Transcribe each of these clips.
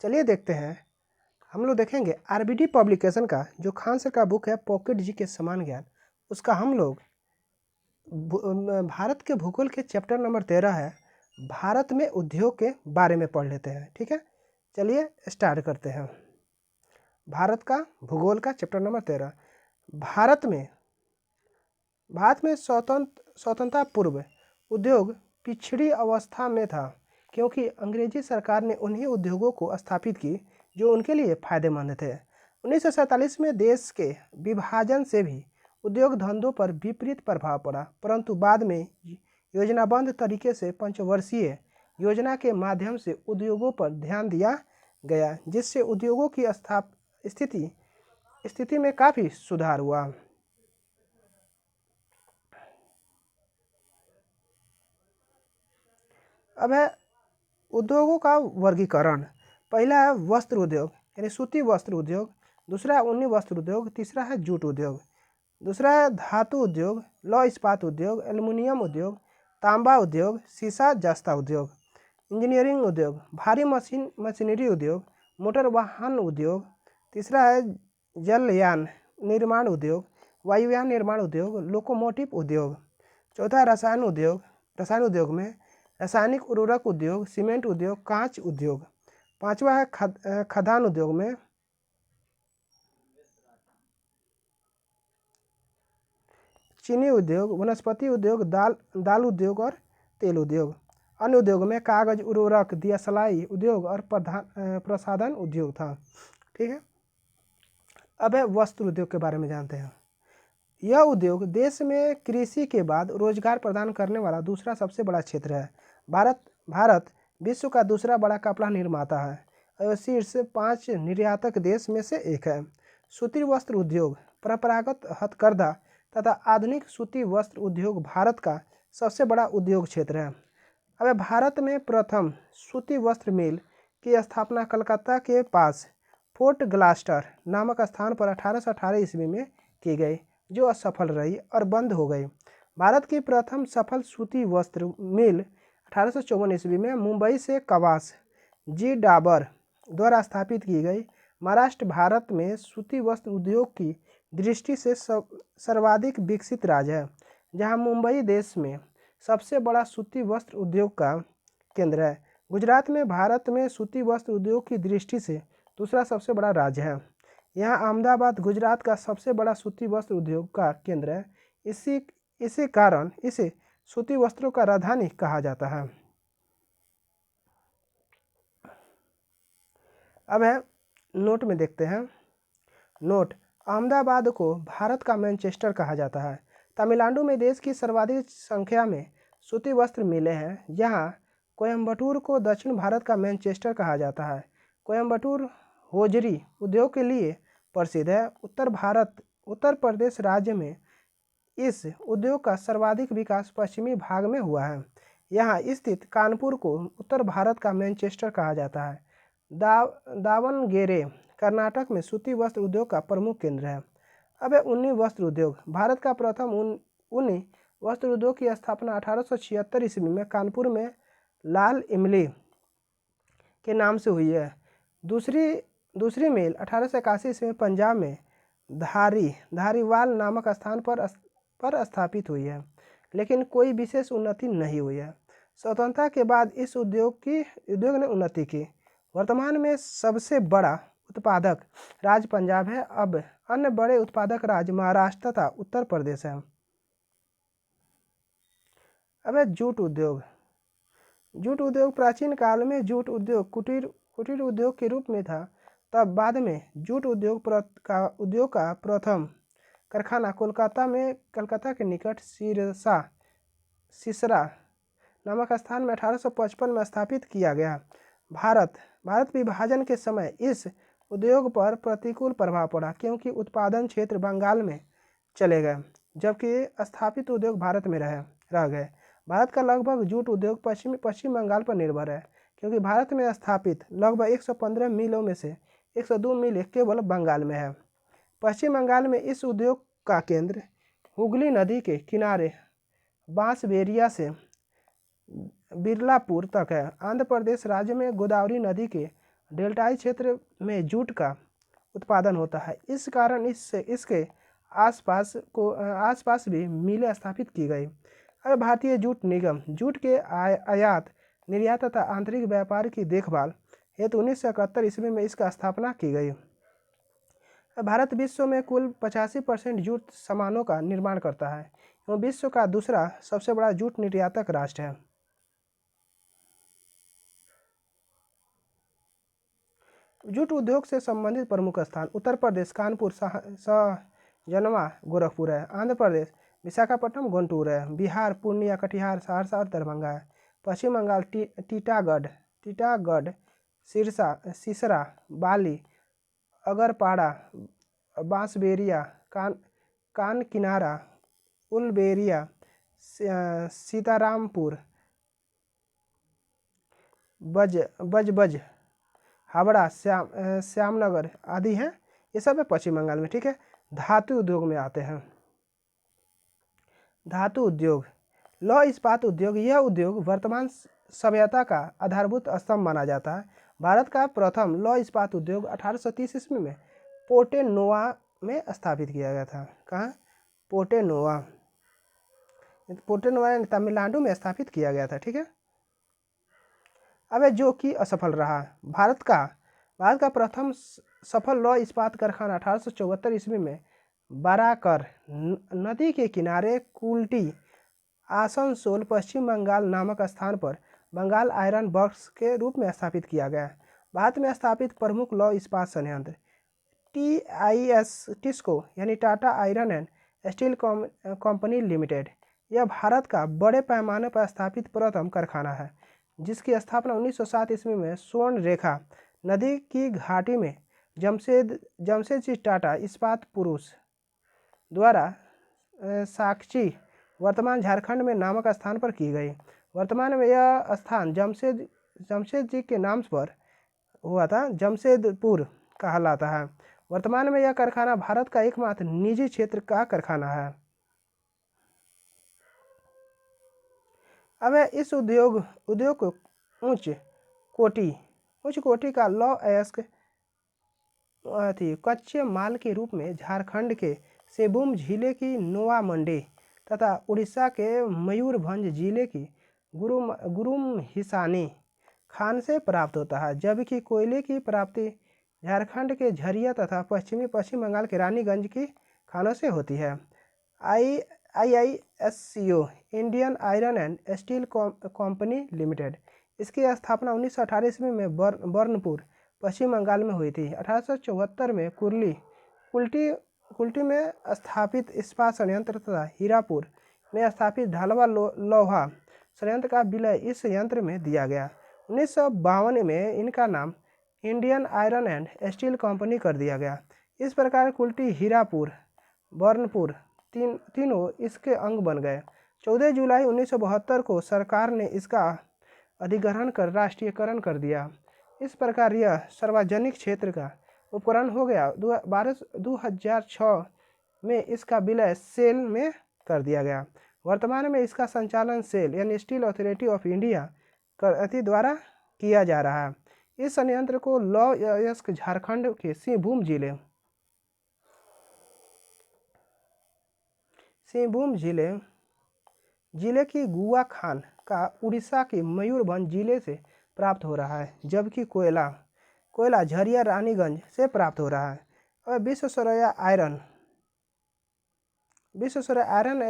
चलिए देखते हैं। हम लोग देखेंगे आरबीडी पब्लिकेशन का जो खान सर का बुक है पॉकेट जी के समान ज्ञान, उसका हम लोग भारत के भूगोल के चैप्टर नंबर 13 है, भारत में उद्योग के बारे में पढ़ लेते हैं। ठीक है, चलिए स्टार्ट करते हैं। भारत का भूगोल का चैप्टर नंबर 13। भारत में स्वतंत्रता पूर्व उद्योग पिछड़ी अवस्था में था, क्योंकि अंग्रेजी सरकार ने उन्हीं उद्योगों को स्थापित की जो उनके लिए फायदेमंद थे। 1947 में देश के विभाजन से भी उद्योग धंधों पर विपरीत प्रभाव पड़ा, परंतु बाद में योजनाबद्ध तरीके से पंचवर्षीय योजना के माध्यम से उद्योगों पर ध्यान दिया गया, जिससे उद्योगों की स्थिति में काफ़ी सुधार हुआ। अब है उद्योगों का वर्गीकरण। पहला है वस्त्र उद्योग यानी सूती वस्त्र उद्योग, दूसरा है ऊनी वस्त्र उद्योग, तीसरा है जूट उद्योग, दूसरा है धातु उद्योग, लौह इस्पात उद्योग, एल्युमिनियम उद्योग, तांबा उद्योग, सीसा जस्ता उद्योग, इंजीनियरिंग उद्योग, भारी मशीनरी उद्योग, मोटर वाहन उद्योग, तीसरा है जलयान निर्माण उद्योग, वायुयान निर्माण उद्योग, लोकोमोटिव उद्योग, चौथा रसायन उद्योग में रासायनिक उर्वरक उद्योग, सीमेंट उद्योग, कांच उद्योग, पांचवा है खदान उद्योग में चीनी उद्योग, वनस्पति उद्योग, दाल उद्योग और तेल उद्योग। अन्य उद्योग में कागज, उर्वरक, दियासलाई उद्योग और प्रसाधन उद्योग था। ठीक है, अब है वस्त्र उद्योग के बारे में जानते हैं। यह उद्योग देश में कृषि के बाद रोजगार प्रदान करने वाला दूसरा सबसे बड़ा क्षेत्र है। भारत विश्व का दूसरा बड़ा कपड़ा निर्माता है और शीर्ष 5 निर्यातक देश में से एक है। सूती वस्त्र उद्योग, परंपरागत हथकरघा तथा आधुनिक सूती वस्त्र उद्योग भारत का सबसे बड़ा उद्योग क्षेत्र है। अब भारत में प्रथम सूती वस्त्र मिल की स्थापना कलकत्ता के पास फोर्ट ग्लास्टर नामक स्थान पर 1818 ईस्वी में की गई, जो असफल रही और बंद हो गई। भारत की प्रथम सफल सूती वस्त्र मिल 1854 ईस्वी में मुंबई से कवास जी डाबर द्वारा स्थापित की गई। महाराष्ट्र भारत में सूती वस्त्र उद्योग की दृष्टि से सर्वाधिक विकसित राज्य है, जहां मुंबई देश में सबसे बड़ा सूती वस्त्र उद्योग का केंद्र है। गुजरात में भारत में सूती वस्त्र उद्योग की दृष्टि से दूसरा सबसे बड़ा राज्य है। यहाँ अहमदाबाद गुजरात का सबसे बड़ा सूती वस्त्र उद्योग का केंद्र है। इसी कारण इसे सूती वस्त्रों का राजधानी कहा जाता है। अब है नोट में देखते हैं। नोट, अहमदाबाद को भारत का मैनचेस्टर कहा जाता है। तमिलनाडु में देश की सर्वाधिक संख्या में सूती वस्त्र मिलें हैं। यहाँ कोयम्बटूर को दक्षिण भारत का मैनचेस्टर कहा जाता है। कोयम्बटूर होजरी उद्योग के लिए प्रसिद्ध है। उत्तर प्रदेश राज्य में इस उद्योग का सर्वाधिक विकास पश्चिमी भाग में हुआ है। यहाँ स्थित कानपुर को उत्तर भारत का मैनचेस्टर कहा जाता है। दावणगेरे कर्नाटक में सूती वस्त्र उद्योग का प्रमुख केंद्र है। अब है ऊनी वस्त्र उद्योग। भारत का प्रथम ऊनी वस्त्र उद्योग की स्थापना 1876 ईस्वी में कानपुर में लाल इमली के नाम से हुई है। दूसरी मिल 1881 ईस्वी में पंजाब में धारीवाल नामक स्थान पर स्थापित हुई है, लेकिन कोई विशेष उन्नति नहीं हुई है। स्वतंत्रता के बाद इस उद्योग ने उन्नति की। वर्तमान में सबसे बड़ा उत्पादक राज्य पंजाब है। अब अन्य बड़े उत्पादक राज्य महाराष्ट्र तथा उत्तर प्रदेश है। अब है जूट उद्योग। जूट उद्योग प्राचीन काल में जूट उद्योग कुटीर उद्योग के रूप में था। तब बाद में जूट उद्योग का प्रथम कारखाना कलकत्ता के निकट सिसरा नामक स्थान में 1855 में स्थापित किया गया। भारत विभाजन के समय इस उद्योग पर प्रतिकूल प्रभाव पड़ा, क्योंकि उत्पादन क्षेत्र बंगाल में चले गए, जबकि स्थापित उद्योग भारत में रह गए। भारत का लगभग जूट उद्योग पश्चिम बंगाल पर निर्भर है, क्योंकि भारत में स्थापित लगभग 115 मिलों में से 102 मिल केवल बंगाल में है। पश्चिम बंगाल में इस उद्योग का केंद्र हुगली नदी के किनारे बांसबेरिया से बिरलापुर तक है। आंध्र प्रदेश राज्य में गोदावरी नदी के डेल्टाई क्षेत्र में जूट का उत्पादन होता है। इस कारण इसके आसपास भी मिलें स्थापित की गई। अब भारतीय जूट निगम जूट के आयात निर्यात तथा आंतरिक व्यापार की देखभाल हेतु 1971 ईस्वी में इसका स्थापना की गई। भारत विश्व में कुल 85% जूट सामानों का निर्माण करता है एवं विश्व का दूसरा सबसे बड़ा जूट निर्यातक राष्ट्र है। जूट उद्योग से संबंधित प्रमुख स्थान उत्तर प्रदेश कानपुर सहजनवा गोरखपुर है। आंध्र प्रदेश विशाखापट्टनम गुंटूर है। बिहार पूर्णिया कटिहार सहरसा और दरभंगा है। पश्चिम बंगाल टीटागढ़ सिसरा बाली अगरपाड़ा बांसबेरिया कान किनारा उलबेरिया सीतारामपुर बज हावड़ा श्यामनगर आदि हैं। ये सब है पश्चिम बंगाल में। ठीक है, धातु उद्योग में आते हैं। धातु उद्योग लौह इस्पात उद्योग, यह उद्योग वर्तमान सभ्यता का आधारभूत स्तंभ माना जाता है। भारत का प्रथम लौह इस्पात उद्योग 1830 ईस्वी में पोर्टे नोवा में स्थापित किया गया था। कहाँ? पोर्टे नोवा तमिलनाडु में स्थापित किया गया था। ठीक है, अब जो कि असफल रहा। भारत का प्रथम सफल लौह इस्पात कारखाना 1874 ईस्वी में बाराकर नदी के किनारे कुल्टी आसनसोल पश्चिम बंगाल नामक स्थान पर बंगाल आयरन वर्क्स के रूप में स्थापित किया गया। भारत में स्थापित प्रमुख लौह इस्पात संयंत्र टिस्को यानी Tata iron and steel company limited. यह भारत का बड़े पैमाने पर स्थापित प्रथम कारखाना है, जिसकी स्थापना 1907 ईस्वी में स्वर्ण रेखा नदी की घाटी में जमशेदजी टाटा इस्पात पुरुष द्वारा साक्षी वर्तमान झारखंड में नामक स्थान पर की गई। वर्तमान में यह स्थान जमशेदजी के नाम पर हुआ था, जमशेदपुर कहलाता है। वर्तमान में यह कारखाना भारत का एकमात्र निजी क्षेत्र का कारखाना है। अब इस उद्योग को उच्च कोटि का लौह अयस्क कच्चे माल के रूप में झारखंड के सेबूम जिले की नोवा मंडी तथा उड़ीसा के मयूरभंज जिले की गुरुम हिसानी खान से प्राप्त होता है, जबकि कोयले की प्राप्ति झारखंड के झरिया तथा पश्चिम बंगाल के रानीगंज की खानों से होती है। IISCO Indian iron and steel company limited, इसकी स्थापना 1918 ईस्वी में बर्नपुर पश्चिम बंगाल में हुई थी। 1874 में कुल्टी में स्थापित इस्पात संयंत्र तथा हीरापुर में स्थापित ढालवा लोहा संयंत्र का विलय इस संयंत्र में दिया गया। 1952 में इनका नाम Indian iron and steel company कर दिया गया। इस प्रकार कुल्टी हीरापुर बर्नपुर तीनों इसके अंग बन गए। 14 जुलाई 1972 को सरकार ने इसका अधिग्रहण कर राष्ट्रीयकरण कर दिया। इस प्रकार यह सार्वजनिक क्षेत्र का उपकरण हो गया। 2006 में इसका विलय सेल में कर दिया गया। वर्तमान में इसका संचालन सेल यानी स्टील अथॉरिटी ऑफ इंडिया द्वारा किया जा रहा है। इस संयंत्र को लौह अयस्क झारखंड के सिंहभूम जिले की गुआ खान का उड़ीसा के मयूरभंज जिले से प्राप्त हो रहा है, जबकि कोयला झरिया रानीगंज से प्राप्त हो रहा है। और Visvesvaraya iron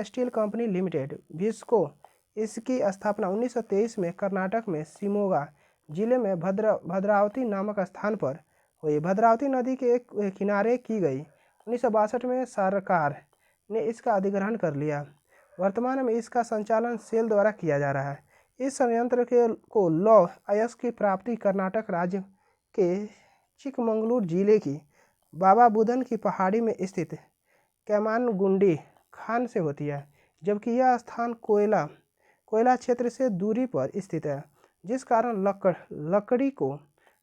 steel company limited visco, इसकी स्थापना 1923 में कर्नाटक में शिमोगा जिले में भद्रावती नामक स्थान पर हुई। भद्रावती नदी के किनारे की गई। 1962 में सरकार ने इसका अधिग्रहण कर लिया। वर्तमान में इसका संचालन सेल द्वारा किया जा रहा है। इस संयंत्र को लौह अयस्क की प्राप्ति कर्नाटक राज्य के चिकमंगलूर जिले की बाबा बुदन की पहाड़ी में स्थित कैमानगुंडी खान से होती है, जबकि यह स्थान कोयला क्षेत्र से दूरी पर स्थित है, जिस कारण लकड़ी को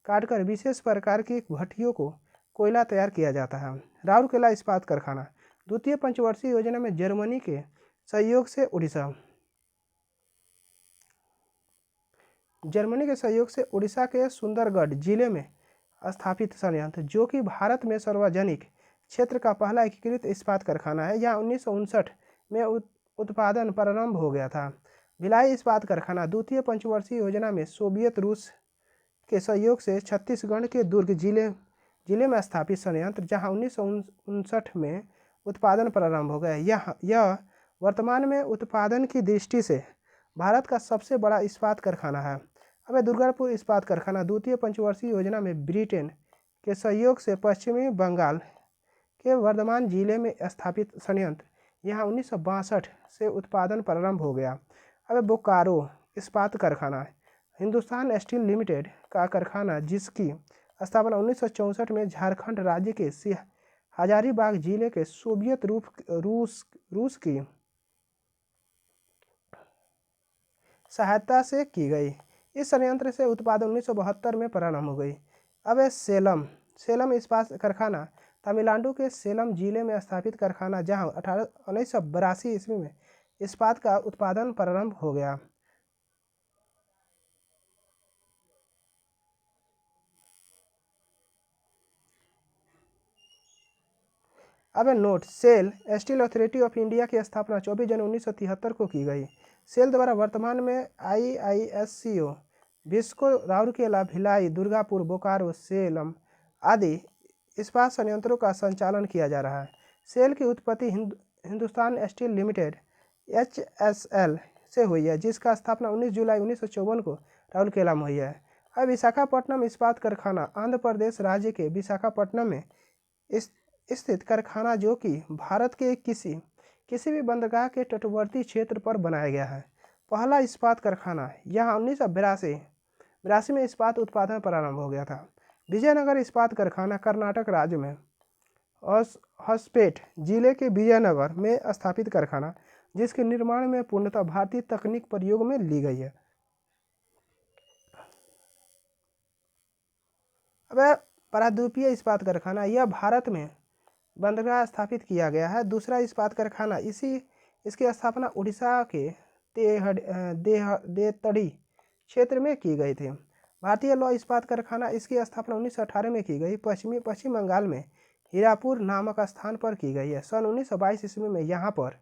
काटकर विशेष प्रकार की भट्टियों को कोयला तैयार किया जाता है। राउरकेला इस्पात कारखाना द्वितीय पंचवर्षीय योजना में जर्मनी के सहयोग से उड़ीसा के सुंदरगढ़ जिले में स्थापित संयंत्र, जो कि भारत में सार्वजनिक क्षेत्र का पहला एकीकृत इस्पात कारखाना है। यहाँ 1959 में उत्पादन प्रारंभ हो गया था। भिलाई इस्पात कारखाना द्वितीय पंचवर्षीय योजना में सोवियत रूस के सहयोग से छत्तीसगढ़ के दुर्ग जिले में स्थापित संयंत्र, जहां 1959 में उत्पादन प्रारंभ हो गया। यह वर्तमान में उत्पादन की दृष्टि से भारत का सबसे बड़ा इस्पात कारखाना है। अब दुर्गापुर इस्पात कारखाना द्वितीय पंचवर्षीय योजना में ब्रिटेन के सहयोग से पश्चिमी बंगाल के वर्धमान जिले में स्थापित संयंत्र, यहाँ 1962 से उत्पादन प्रारंभ हो गया। अब बोकारो इस्पात कारखाना हिंदुस्तान स्टील लिमिटेड का कारखाना, जिसकी स्थापना 1964 में झारखंड राज्य के हजारीबाग जिले के सोवियत रूस की सहायता से की गई। इस संयंत्र से उत्पादन 1972 में प्रारंभ हो गई। अब सेलम इस्पात कारखाना तमिलनाडु के सेलम जिले में स्थापित कारखाना, जहां 1982 ईस्वी में इस्पात का उत्पादन प्रारंभ हो गया। अब note, SAIL steel authority of India की स्थापना 24 जनवरी 1973 को की गई। सेल द्वारा वर्तमान में IISCO, विस्को, राउरकेला, भिलाई, दुर्गापुर, बोकारो, सेलम आदि इस्पात संयंत्रों का संचालन किया जा रहा है। सेल की उत्पत्ति हिंदुस्तान स्टील लिमिटेड HSL से हुई है, जिसका स्थापना 19 जुलाई 1954 को राउरकेला में हुई है। अब विशाखापट्टनम इस्पात कारखाना आंध्र प्रदेश राज्य के विशाखापट्टनम में स्थित कारखाना, जो कि भारत के किसी भी बंदरगाह के तटवर्ती क्षेत्र पर बनाया गया है। पहला इस्पात कारखाना यहाँ 1982 में इस्पात उत्पादन प्रारंभ हो गया था। विजयनगर इस्पात कारखाना कर्नाटक राज्य में होसपेट जिले के विजयनगर में स्थापित कारखाना, जिसके निर्माण में पूर्णतः भारतीय तकनीक प्रयोग में ली गई है। अब प्रायद्वीपीय इस्पात कारखाना, यह भारत में बंदरगाह स्थापित किया गया है। दूसरा इस्पात कारखाना इसकी स्थापना उड़ीसा के देतड़ी क्षेत्र में की गई थी। भारतीय लौह इस्पात कारखाना, इसकी स्थापना 1918 में की गई। पश्चिम बंगाल में हीरापुर नामक स्थान पर की गई है। सन 1922 ईस्वी में यहाँ पर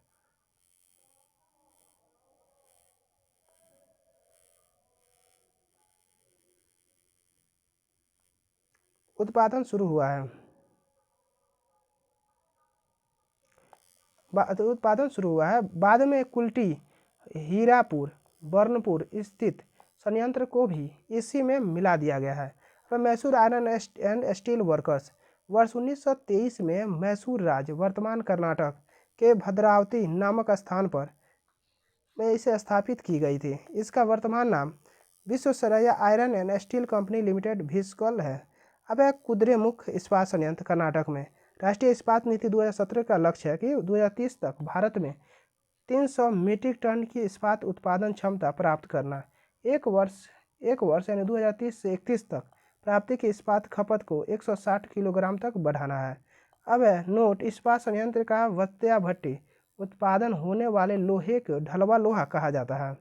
उत्पादन शुरू हुआ है। बाद में कुल्टी, हीरापुर, बर्नपुर स्थित संयंत्र को भी इसी में मिला दिया गया है। Mysore iron and steel workers वर्ष 1923 में मैसूर राज्य, वर्तमान कर्नाटक के भद्रावती नामक स्थान पर में इसे स्थापित की गई थी। इसका वर्तमान नाम Visvesvaraya iron and steel company limited विस्कल है। अब कुद्रेमुख इस्पात संयंत्र कर्नाटक में। राष्ट्रीय इस्पात नीति 2017 का लक्ष्य है कि 2030 तक भारत में 300 मीट्रिक टन की इस्पात उत्पादन क्षमता प्राप्त करना। एक वर्ष यानी 2030 से 31 तक प्राप्ति की इस्पात खपत को 160 किलोग्राम तक बढ़ाना है। अब नोट, इस्पात संयंत्र का वत्या भट्टी उत्पादन होने वाले लोहे को ढलवा लोहा कहा जाता है।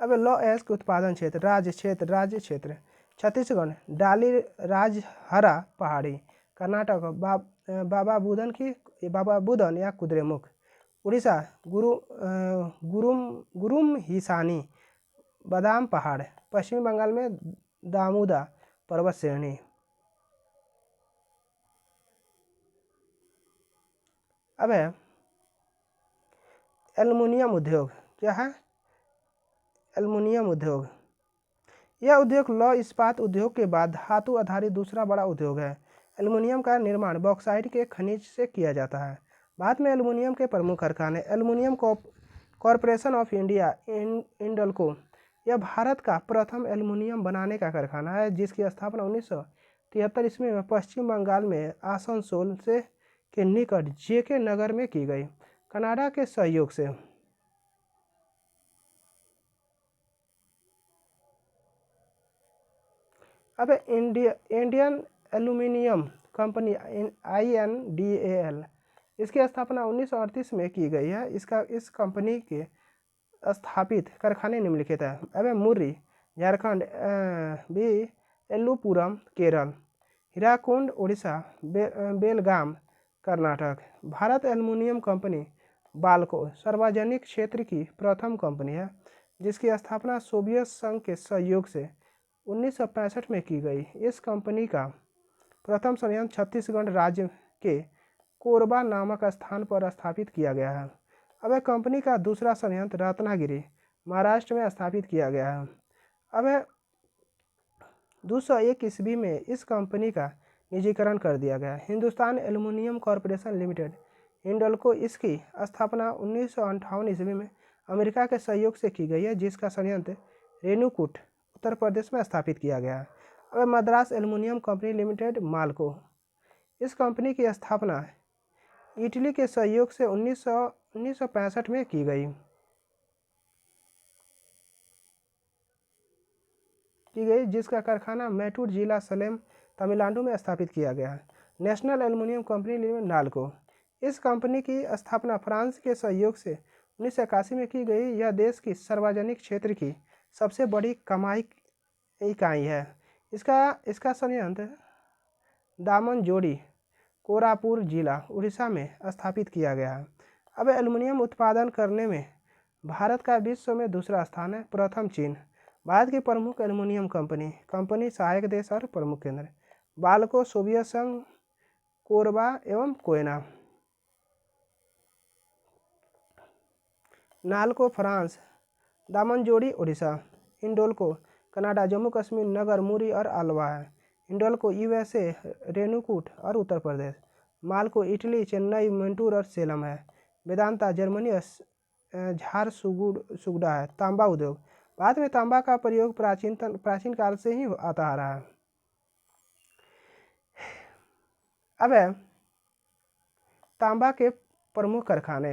अब लौह अयस्क उत्पादन क्षेत्र, राज्य क्षेत्र छत्तीसगढ़ डाली राजहरा पहाड़ी, कर्नाटक बाबा बुदन या कुद्रेमुख, उड़ीसा गुरुम हिसानी बादाम पहाड़, पश्चिम बंगाल में दामोदा पर्वत श्रेणी। अब है एल्युमिनियम उद्योग। क्या है? एल्युमिनियम उद्योग। यह उद्योग लौह इस्पात उद्योग के बाद धातु आधारित दूसरा बड़ा उद्योग है। एल्युमिनियम का निर्माण बॉक्साइट के खनिज से किया जाता है। भारत में एल्युमिनियम के प्रमुख कारखाने एल्युमिनियम कॉरपोरेशन ऑफ इंडिया इंडल्को, यह भारत का प्रथम एल्युमिनियम बनाने का कारखाना है, जिसकी स्थापना 1973 ईस्वी में पश्चिम बंगाल में आसनसोल के निकट JK नगर में की गई, कनाडा के सहयोग से। अब इंडियन एल्युमिनियम कंपनी INDAL, इसकी स्थापना 1938 में की गई है। इस कंपनी के स्थापित कारखाने निम्नलिखित है। अब मुर्री झारखंड। बी एल्लुपुरम केरल। हीराकुंड उड़ीसा। बेलगाम कर्नाटक। भारत एल्युमिनियम कंपनी बाल्को सार्वजनिक क्षेत्र की प्रथम कंपनी है जिसकी स्थापना सोवियत संघ के सहयोग से 1965 में की गई। इस कंपनी का प्रथम संयंत्र छत्तीसगढ़ राज्य के कोरबा नामक स्थान पर स्थापित किया गया है। अब कंपनी का दूसरा संयंत्र रत्नागिरी महाराष्ट्र में स्थापित किया गया है। अब 201 ईस्वी में इस कंपनी का निजीकरण कर दिया गया। Hindustan aluminium corporation limited Hindalco इसकी स्थापना 1958 ईस्वी में अमेरिका के सहयोग से की गई है जिसका संयंत्र रेणुकूट उत्तर प्रदेश में स्थापित किया गया है। अब Madras aluminium company limited MALCO. इस कंपनी की स्थापना इटली के सहयोग से 1965 में की गई जिसका कारखाना मैटूर जिला सलेम तमिलनाडु में स्थापित किया गया है। National aluminium company limited NALCO. इस कंपनी की स्थापना फ्रांस के सहयोग से 1981 में की गई। यह देश की सार्वजनिक क्षेत्र की सबसे बड़ी कमाई इकाई है। इसका संयंत्र दामनजोड़ी कोरापुर जिला उड़ीसा में स्थापित किया गया है। अब एल्युमिनियम उत्पादन करने में भारत का विश्व में दूसरा स्थान है। प्रथम चीन। भारत की प्रमुख एल्युमिनियम कंपनी सहायक देश और प्रमुख केंद्र बाल्को सोवियत संघ कोरबा एवं कोयना। नाल्को फ्रांस। दामनजोड़ी उड़ीसा। हिंडोल्को कनाडा जम्मू कश्मीर नगर मुरी और अलवा है। हिंडोल्को यूएसए रेणुकूट और उत्तर प्रदेश। माल्को इटली चेन्नई मैटूर और सेलम है। वेदांता जर्मनी झारसुगुडा है। तांबा उद्योग। भारत में तांबा का प्रयोग प्राचीन काल से ही आता आ रहा है। अब तांबा के प्रमुख कारखाने।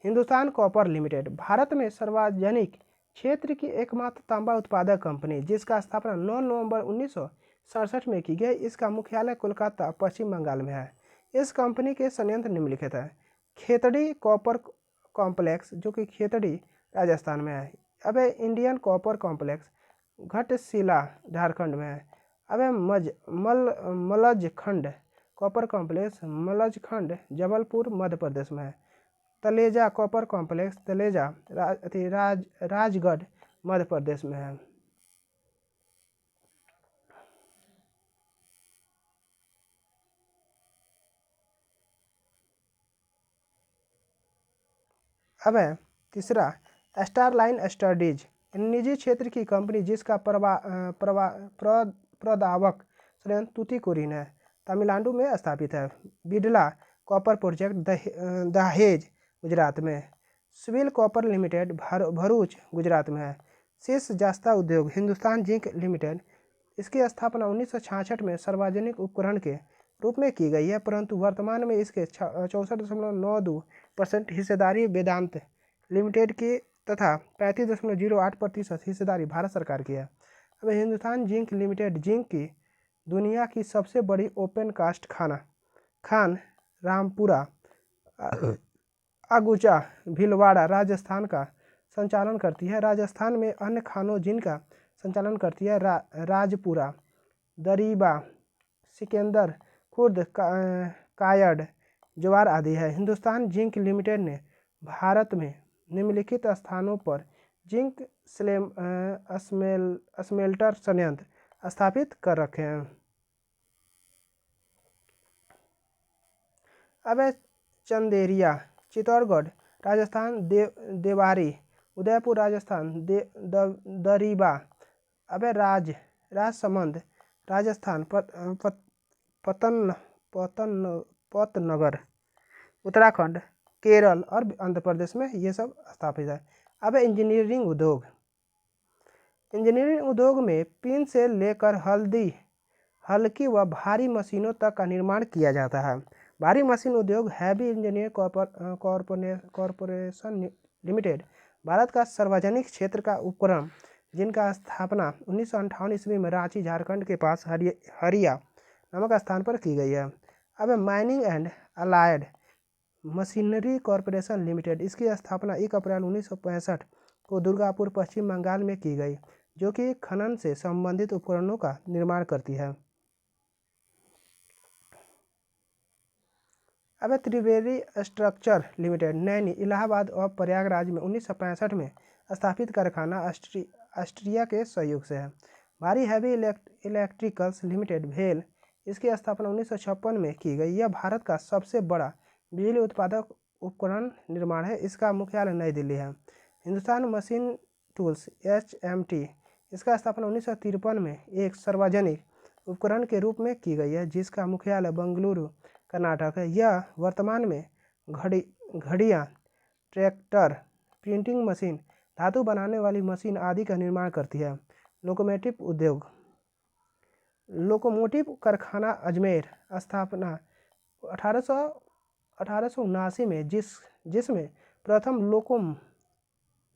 हिंदुस्तान कॉपर लिमिटेड भारत में सार्वजनिक क्षेत्र की एकमात्र तांबा उत्पादक कंपनी जिसका स्थापना 9 नवंबर 1967 में की गई। इसका मुख्यालय कोलकाता पश्चिम बंगाल में है। इस कंपनी के संयंत्र निम्नलिखित है। खेतड़ी कॉपर कॉम्प्लेक्स जो कि खेतड़ी राजस्थान में है। अब इंडियन कॉपर कॉम्प्लेक्स घटशिला झारखंड में है। अब मलजखंड कॉपर कॉम्प्लेक्स मलजखंड जबलपुर मध्य प्रदेश में है। तलेजा कॉपर कॉम्प्लेक्स तलेजा राजगढ़ मध्य प्रदेश में है। अब तीसरा स्टारलाइन स्टडीज निजी क्षेत्र की कंपनी जिसका प्रदावक संयंत्र तूतीकोरिन है तमिलनाडु में स्थापित है। बिडला कॉपर प्रोजेक्ट दहेज गुजरात में। Civil copper limited Bharuch Gujarat में है। शीश जास्ता उद्योग हिंदुस्तान जिंक लिमिटेड इसकी स्थापना 1966 में सार्वजनिक उपकरण के रूप में की गई है परंतु वर्तमान में इसके 64.92% हिस्सेदारी वेदांत लिमिटेड की तथा 35.08% हिस्सेदारी भारत सरकार की है। अब हिंदुस्तान जिंक लिमिटेड जिंक की दुनिया की सबसे बड़ी ओपन कास्ट खान रामपुरा अगुचा भीलवाड़ा राजस्थान का संचालन करती है। राजस्थान में अन्य खानों जिनका संचालन करती है राजपुरा दरीबा सिकंदर खुर्द कायड़ जवार आदि है। हिंदुस्तान जिंक लिमिटेड ने भारत में निम्नलिखित स्थानों पर जिंक स्मेल्टर संयंत्र स्थापित कर रखे हैं। अब चंदेरिया चित्तौड़गढ़ राजस्थान देवारी उदयपुर राजस्थान दरीबा। अब राजसमंद राजस्थान पतनगर उत्तराखंड केरल और आंध्र प्रदेश में ये सब स्थापित है। अब इंजीनियरिंग उद्योग में पिन से लेकर हल्की व भारी मशीनों तक का निर्माण किया जाता है। भारी मशीन उद्योग heavy engineer corporation limited Bharat का सार्वजनिक क्षेत्र का उपक्रम जिनका स्थापना 1958 ईस्वी में रांची झारखंड के पास हरिया नामक स्थान पर की गई है। अब mining and allied machinery corporation limited इसकी स्थापना 1 अप्रैल 1965 को दुर्गापुर पश्चिम बंगाल में की गई। जो कि खनन से संबंधित उपकरणों का निर्माण करती है। अब त्रिवेणी स्ट्रक्चर लिमिटेड नैनी, इलाहाबाद और प्रयागराज में 1965 में स्थापित कारखाना ऑस्ट्रिया के सहयोग से है। भारी हैवी इलेक्ट्रिकल्स लिमिटेड भेल, इसकी स्थापना 1956 में की गई। यह भारत का सबसे बड़ा बिजली उत्पादक उपकरण निर्माण है। इसका मुख्यालय नई दिल्ली है। हिंदुस्तान मशीन टूल्स HMT, इसका स्थापना 1953 में एक सार्वजनिक उपकरण के रूप में की गई है, जिसका मुख्यालय बेंगलुरु कर्नाटक है। यह वर्तमान में घड़ियाँ, ट्रैक्टर, प्रिंटिंग मशीन, धातु बनाने वाली मशीन आदि का निर्माण करती है। लोकोमोटिव उद्योग, लोकोमोटिव कारखाना अजमेर, स्थापना 1879 में, जिसमें प्रथम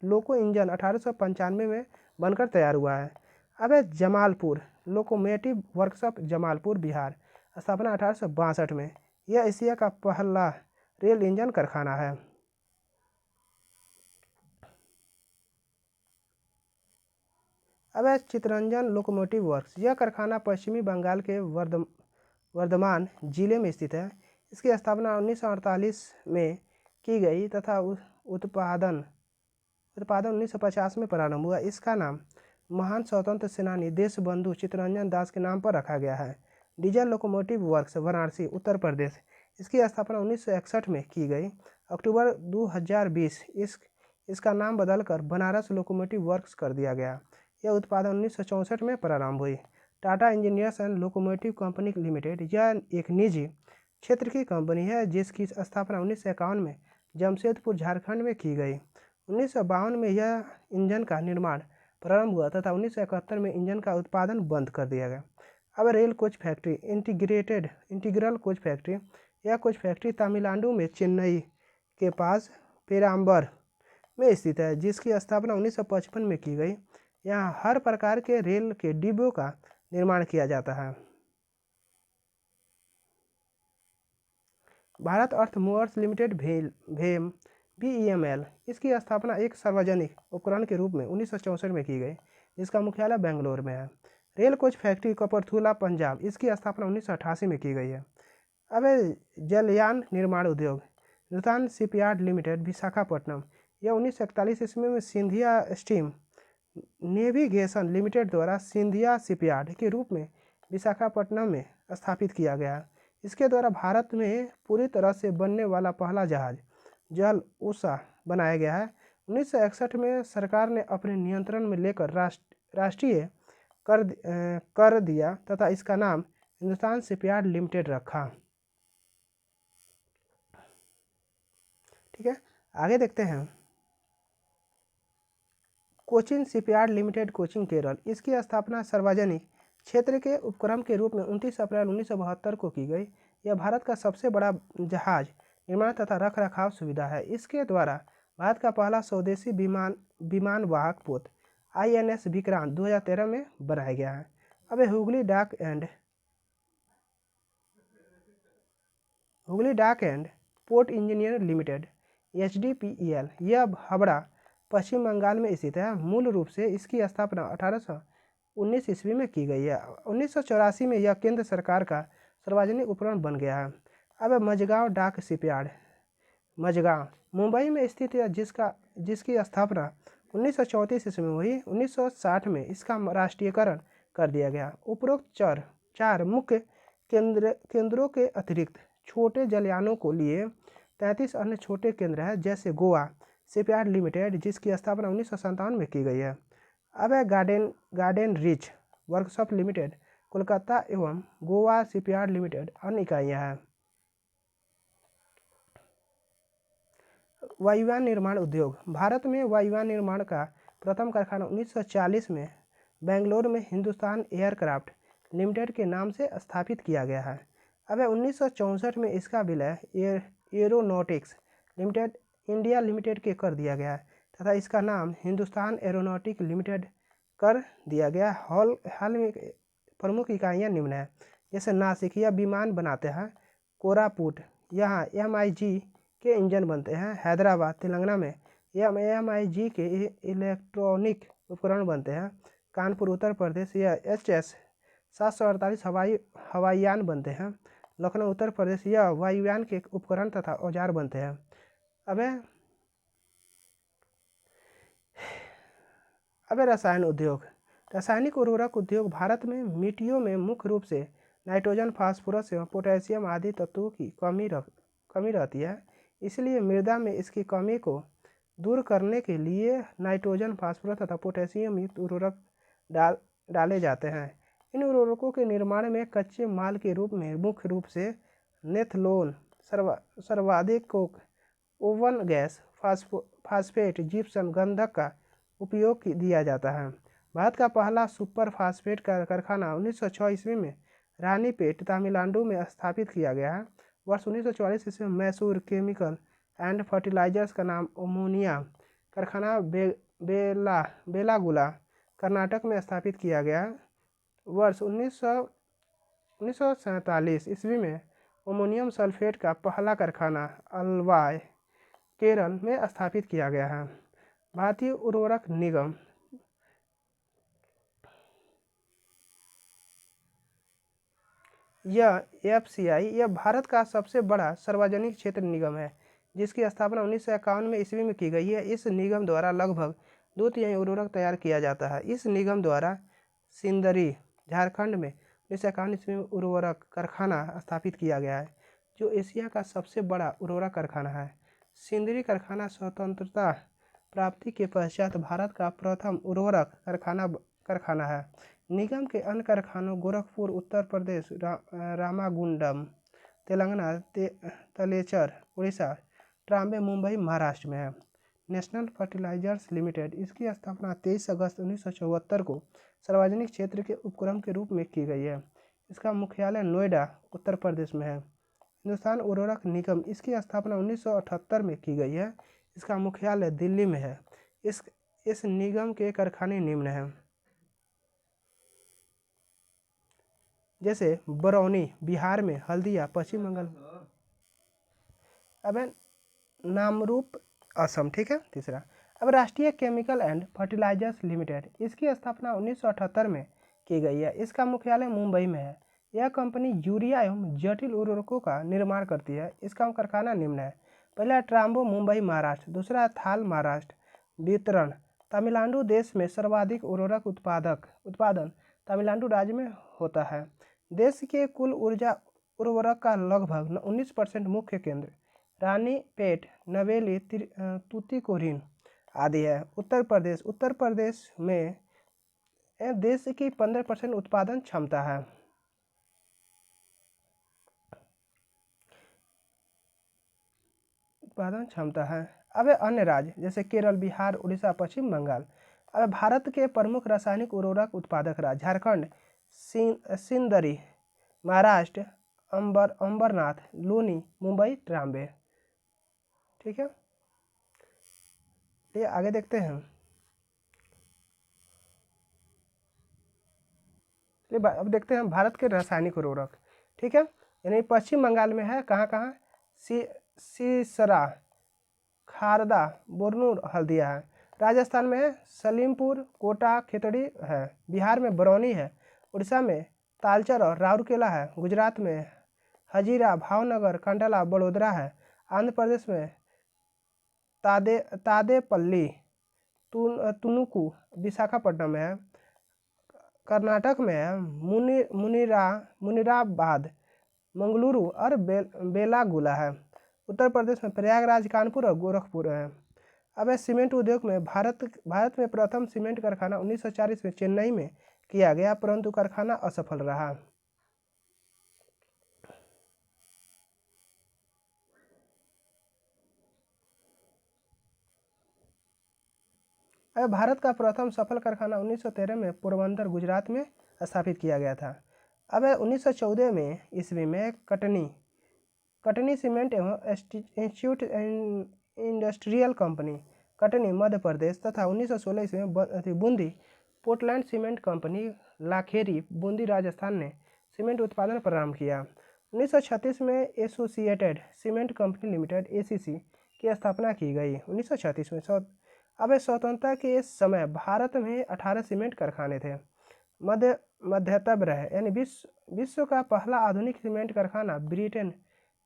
लोको इंजन 1895 में बनकर तैयार हुआ है। अब है जमालपुर लोकोमोटिव वर्कशॉप, जमालपुर बिहार, स्थापना 1862 में। यह एशिया का पहला रेल इंजन कारखाना है। अब है चितरंजन लोकोमोटिव वर्क्स, यह कारखाना पश्चिमी बंगाल के वर्धमान जिले में स्थित है। इसकी स्थापना 1948 में की गई तथा उत्पादन 1950 में प्रारंभ हुआ। इसका नाम महान स्वतंत्र सेनानी देशबंधु चित्तरंजन दास के नाम पर रखा गया है। Diesel locomotive works, Varanasi, Uttar Pradesh, इसकी स्थापना 1961 में की गई। अक्टूबर 2020 इसका नाम बदलकर बनारस लोकोमोटिव वर्क्स कर दिया गया। यह उत्पादन 1964 में प्रारंभ हुई। Tata engineers and locomotive company limited, यह एक निजी क्षेत्र की कंपनी है जिसकी स्थापना 1951 में जमशेदपुर, झारखंड में की गई। 1952 में यह इंजन का निर्माण प्रारंभ हुआ तथा 1971 में इंजन का उत्पादन बंद कर दिया गया। अब rail coach factory, integral coach factory, यह कोच फैक्ट्री तमिलनाडु में चेन्नई के पास पेराम्बर में स्थित है, जिसकी स्थापना 1955 में की गई। यहाँ हर प्रकार के रेल के डिब्बों का निर्माण किया जाता है। भारत अर्थ मूवर्स लिमिटेड भेम BEML, इसकी स्थापना एक सार्वजनिक उपकरण के रूप में 1964 में की गई, जिसका मुख्यालय बेंगलोर में है। Rail coach factory Kapurthala, Punjab, इसकी स्थापना 1988 में की गई है। अब जलयान निर्माण उद्योग, हिंदुस्तान शिपयार्ड लिमिटेड, विशाखापट्टनम, यह 1941 ईस्वी में सिंधिया स्टीम नेविगेशन लिमिटेड द्वारा सिंधिया शिपयार्ड के रूप में विशाखापट्टनम में स्थापित किया गया। इसके द्वारा भारत में पूरी तरह से बनने वाला पहला जहाज जल ऊषा बनाया गया है। 1961 में सरकार ने अपने नियंत्रण में लेकर राष्ट्रीय कर दिया तथा इसका नाम हिंदुस्तान शिपयार्ड लिमिटेड रखा। ठीक है, आगे देखते हैं। कोचिन शिपयार्ड लिमिटेड, कोचिन, केरल, इसकी स्थापना सार्वजनिक क्षेत्र के उपक्रम के रूप में 29 अप्रैल 1972 को की गई। यह भारत का सबसे बड़ा जहाज निर्माण तथा रखरखाव सुविधा है। इसके द्वारा भारत का पहला स्वदेशी विमानवाहक पोत INS विक्रांत 2013 में बनाया गया है। अब हुगली डाक and port engineer limited, HDPEL, यह हावड़ा, पश्चिम बंगाल में स्थित है। मूल रूप से इसकी स्थापना 1819 ईस्वी में की गई है। 1984 में यह केंद्र सरकार का सार्वजनिक उपकरण बन गया है। अब मझगांव डाक शिपयार्ड, मझगांव, मुंबई में स्थित है, जिसकी स्थापना 1934 ईस्वी में हुई। 1960 में इसका राष्ट्रीयकरण कर दिया गया। उपरोक्त चार मुख्य केंद्रों के अतिरिक्त छोटे जलयानों को लिए 33 अन्य छोटे केंद्र हैं, जैसे गोवा शिपयार्ड लिमिटेड, जिसकी स्थापना 1957 में की गई है। अब है garden rich workshop limited, Kolkata एवं गोवा शिपयार्ड लिमिटेड अन्य इकाइयाँ हैं। वायुयान निर्माण उद्योग, भारत में वायुयान निर्माण का प्रथम कारखाना 1940 में बेंगलोर में हिंदुस्तान एयरक्राफ्ट लिमिटेड के नाम से स्थापित किया गया है। अब 1964 में इसका विलय एरोनॉटिक्स लिमिटेड इंडिया लिमिटेड के कर दिया गया तथा इसका नाम हिंदुस्तान एरोनॉटिक लिमिटेड कर दिया गया। हाल में प्रमुख इकाइयाँ निम्न हैं, जैसे नासिक, यह विमान बनाते हैं। कोरापुट, यहाँ MIG के इंजन बनते हैं। हैदराबाद, तेलंगाना में MIG के इलेक्ट्रॉनिक उपकरण बनते हैं। कानपुर उत्तर प्रदेश यह HS 748 हवाईयान बनते हैं। लखनऊ उत्तर प्रदेश यह वायुयान के उपकरण तथा औजार बनते हैं। अब रसायन उद्योग। रासायनिक उर्वरक उद्योग भारत में मिट्टियों में मुख्य रूप से नाइट्रोजन, फास्फोरस एवं पोटेशियम आदि तत्वों की कमी रहती है। इसलिए मृदा में इसकी कमी को दूर करने के लिए नाइट्रोजन, फास्फोरस तथा पोटेशियम युक्त उर्वरक डाले जाते हैं। इन उर्वरकों के निर्माण में कच्चे माल के रूप में मुख्य रूप से नेथलोन, सर्वाधिक Coke, oven gas, phosphate, gypsum, गंधक का उपयोग दिया जाता है। भारत का पहला सुपर फास्फेट का कारखाना 1906 ईस्वी में रानीपेट, तमिलनाडु में स्थापित किया गया है। वर्ष 1944 ईस्वी में मैसूर केमिकल एंड फर्टिलाइजर्स का नाम अमोनिया कारखाना बेलागुला, कर्नाटक में स्थापित किया गया। वर्ष 1947 ईस्वी में अमोनियम सल्फेट का पहला कारखाना अलवाय, केरल में स्थापित किया गया है। भारतीय उर्वरक निगम यह FCI यह भारत का सबसे बड़ा सार्वजनिक क्षेत्र निगम है, जिसकी स्थापना 1951 में ईस्वी में की गई है। इस निगम द्वारा लगभग 2/3 उर्वरक तैयार किया जाता है। इस निगम द्वारा सिंदरी, झारखंड में 1951 ईस्वी में उर्वरक कारखाना स्थापित किया गया है, जो एशिया का सबसे बड़ा उर्वरक कारखाना है। सिंदरी कारखाना स्वतंत्रता प्राप्ति के पश्चात भारत का प्रथम उर्वरक कारखाना है। निगम के अन्य कारखानों गोरखपुर उत्तर प्रदेश, रामागुंडम तेलंगाना, तलेचर उड़ीसा, ट्राम्बे मुंबई महाराष्ट्र में है। नेशनल फर्टिलाइजर्स लिमिटेड इसकी स्थापना 23 अगस्त 1974 को सार्वजनिक क्षेत्र के उपक्रम के रूप में की गई है। इसका मुख्यालय नोएडा उत्तर प्रदेश में है। हिंदुस्तान उर्वरक निगम इसकी स्थापना 1978 में की गई है। इसका मुख्यालय दिल्ली में है। इस निगम के कारखाने निम्न हैं, जैसे बरौनी बिहार में, हल्दिया पश्चिम बंगाल, अब नामरूप असम। ठीक है। तीसरा, अब राष्ट्रीय केमिकल एंड फर्टिलाइजर्स लिमिटेड इसकी स्थापना 1978 में की गई है। इसका मुख्यालय मुंबई में है। यह कंपनी यूरिया एवं जटिल उर्वरकों का निर्माण करती है। इसका कारखाना निम्न है। पहला ट्राम्बो मुंबई महाराष्ट्र, दूसरा थाल महाराष्ट्र। वितरण तमिलनाडु देश में सर्वाधिक उर्वरक उत्पादन तमिलनाडु राज्य में होता है। देश के कुल उर्वरक का लगभग 19% मुख्य केंद्र रानीपेट, नवेली, तूतीकोरिन आदि है। उत्तर प्रदेश में देश की 15% उत्पादन क्षमता है। अब अन्य राज्य जैसे केरल, बिहार, उड़ीसा, पश्चिम बंगाल। अब भारत के प्रमुख रासायनिक उर्वरक उत्पादक राज्य झारखंड, सिंदरी, महाराष्ट्र, अंबरनाथ, लूनी, मुंबई, ट्राम्बे। ठीक है। ये आगे देखते हैं। अब देखते हैं भारत के रासायनिक उर्वरक। ठीक है। यानी पश्चिम बंगाल में है, कहाँ सीसरा, खारदा, बोरनूर, हल्दिया है। राजस्थान में है सलीमपुर, कोटा, खेतड़ी है। बिहार में बरौनी है। उड़ीसा में तालचर और राउरकेला है। गुजरात में हजीरा, भावनगर, कंडला, बड़ोदरा है। आंध्र प्रदेश में तादेपल्ली, तुनुकू, विशाखापट्टनम है। कर्नाटक में है मुनिराबाद, मंगलुरु और बेलागुला है। उत्तर प्रदेश में प्रयागराज, कानपुर और गोरखपुर है। अब सीमेंट उद्योग में भारत में प्रथम सीमेंट कारखाना 1940 में चेन्नई में किया गया, परंतु कारखाना असफल रहा। अब भारत का प्रथम सफल कारखाना 1913 में पोरबंदर, गुजरात में स्थापित किया गया था। अब 1914 में ईस्वी में कटनी सीमेंट एवं institute industrial company, Katni Madhya Pradesh तथा 1916 ईस्वी में Bundi Portland cement company, Lakheri, Bundi, Rajasthan ने सीमेंट उत्पादन प्रारंभ किया। 1936 में associated cement company limited ACC की स्थापना की गई। 1936 में अब स्वतंत्रता के समय भारत में 18 सीमेंट कारखाने थे। मध्यतब रहे, यानी विश्व का पहला आधुनिक सीमेंट कारखाना ब्रिटेन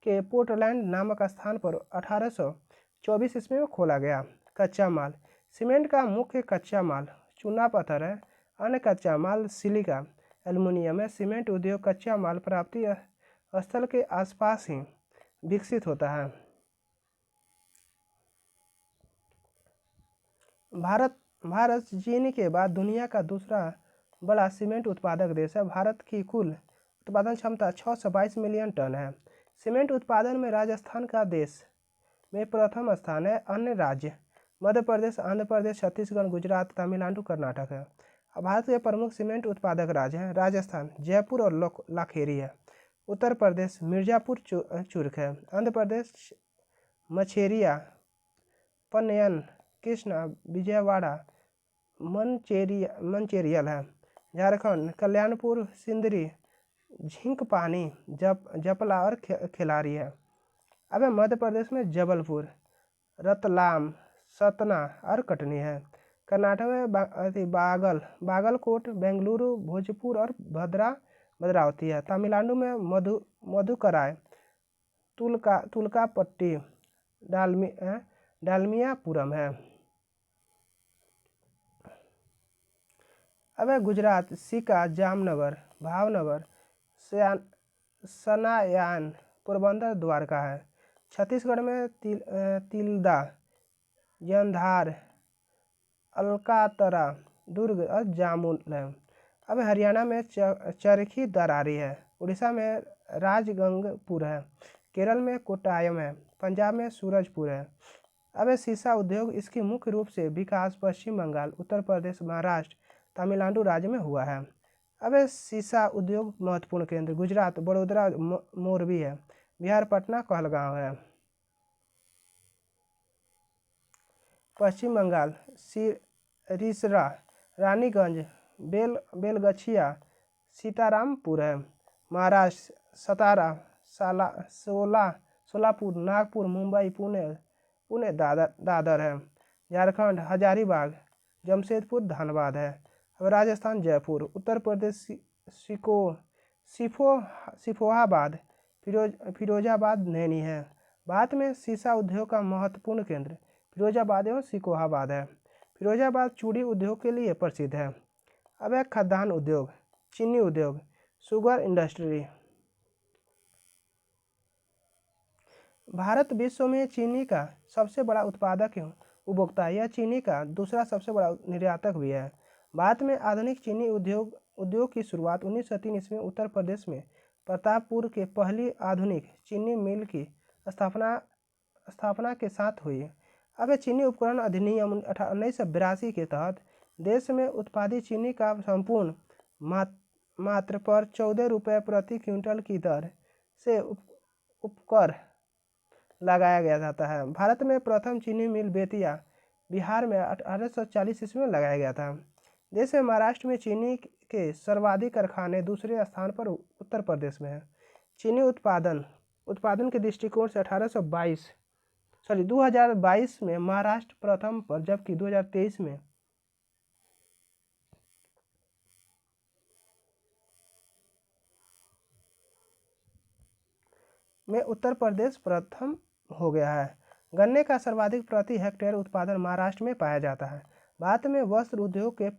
के पोर्टलैंड नामक स्थान पर 1824 ईस्वी में खोला गया। कच्चा माल। सीमेंट का मुख्य कच्चा माल चूना पत्थर है। अन्य कच्चा माल सिलिका, एल्युमिनियम है। सीमेंट उद्योग कच्चा माल प्राप्ति स्थल के आसपास ही विकसित होता है। भारत चीन के बाद दुनिया का दूसरा बड़ा सीमेंट उत्पादक देश है। भारत की कुल उत्पादन क्षमता 622 मिलियन टन है। सीमेंट उत्पादन में राजस्थान का देश में प्रथम स्थान है। अन्य राज्य मध्य प्रदेश, आंध्र प्रदेश, छत्तीसगढ़, गुजरात, तमिलनाडु, कर्नाटक है। भारत के प्रमुख सीमेंट उत्पादक राज्य हैं राजस्थान, जयपुर और लाखेरी है। उत्तर प्रदेश मिर्जापुर, चूर्क है। आंध्र प्रदेश मछेरिया, पन्नयन, कृष्णा, विजयवाड़ा, मंचेरियल है। झारखंड कल्याणपुर, सिंदरी, झिंकपानी, जपला और खिलारी है। अब मध्य प्रदेश में जबलपुर, रतलाम, सतना और कटनी है। कर्नाटक में बागलकोट, बेंगलुरु, भोजपुर और भद्रावती है। तमिलनाडु में मधुकराय, तुलकापट्टी, डालमियापुरम है। अब गुजरात सीका, जामनगर, भावनगर, सनायान, पोरबंदर, द्वारका है। छत्तीसगढ़ में तिल्दा, जंधार, अलकातरा, दुर्ग और जामुन है। अब हरियाणा में चरखी दरारी है। उड़ीसा में राजगंगपुर है। केरल में कोट्टायम है। पंजाब में सूरजपुर है। अब सीसा उद्योग इसकी मुख्य रूप से विकास पश्चिम बंगाल, उत्तर प्रदेश, महाराष्ट्र, तमिलनाडु राज्य में हुआ है। अब सीसा उद्योग महत्वपूर्ण केंद्र गुजरात, बड़ोदरा, मोरबी है। बिहार पटना, कहलगांव है। पश्चिम बंगाल रिसरा, रानीगंज, बेलगछिया, सीतारामपुर है। महाराष्ट्र सतारा, सोलापुर, नागपुर, मुंबई, पुणे दादर है। झारखंड हजारीबाग, जमशेदपुर, धनबाद है। अब राजस्थान जयपुर। उत्तर प्रदेश सिफोहाबाद, फिरोजाबाद, नैनी है। भारत में सीसा उद्योग का महत्वपूर्ण केंद्र फिरोजाबाद एवं सिकोहाबाद है। फिरोजाबाद चूड़ी उद्योग के लिए प्रसिद्ध है। अब है खाद्यान्न उद्योग, चीनी उद्योग, शुगर इंडस्ट्री। भारत विश्व में चीनी का सबसे बड़ा उत्पादक एवं उपभोक्ता है। यह चीनी का दूसरा सबसे बड़ा निर्यातक भी है। भारत में आधुनिक चीनी उद्योग की शुरुआत 1903 ईस्वी में उत्तर प्रदेश में प्रतापपुर के पहली आधुनिक चीनी मिल की स्थापना के साथ हुई। अब चीनी उपकरण अधिनियम 1982 के तहत देश में उत्पादित चीनी का संपूर्ण मात्र पर 14 रुपये प्रति क्विंटल की दर से उपकर लगाया गया जाता है। भारत में प्रथम चीनी मिल बेतिया, बिहार में 1840 ईस्वी में लगाया गया था। देश में महाराष्ट्र में चीनी के सर्वाधिक कारखाने दूसरे स्थान पर उत्तर प्रदेश में है। चीनी उत्पादन के दृष्टिकोण से 2022 में महाराष्ट्र प्रथम पर, जबकि 2023 में उत्तर प्रदेश प्रथम हो गया है। गन्ने का सर्वाधिक प्रति हेक्टेयर उत्पादन महाराष्ट्र में पाया जाता है। भारत में वस्त्र उद्योग के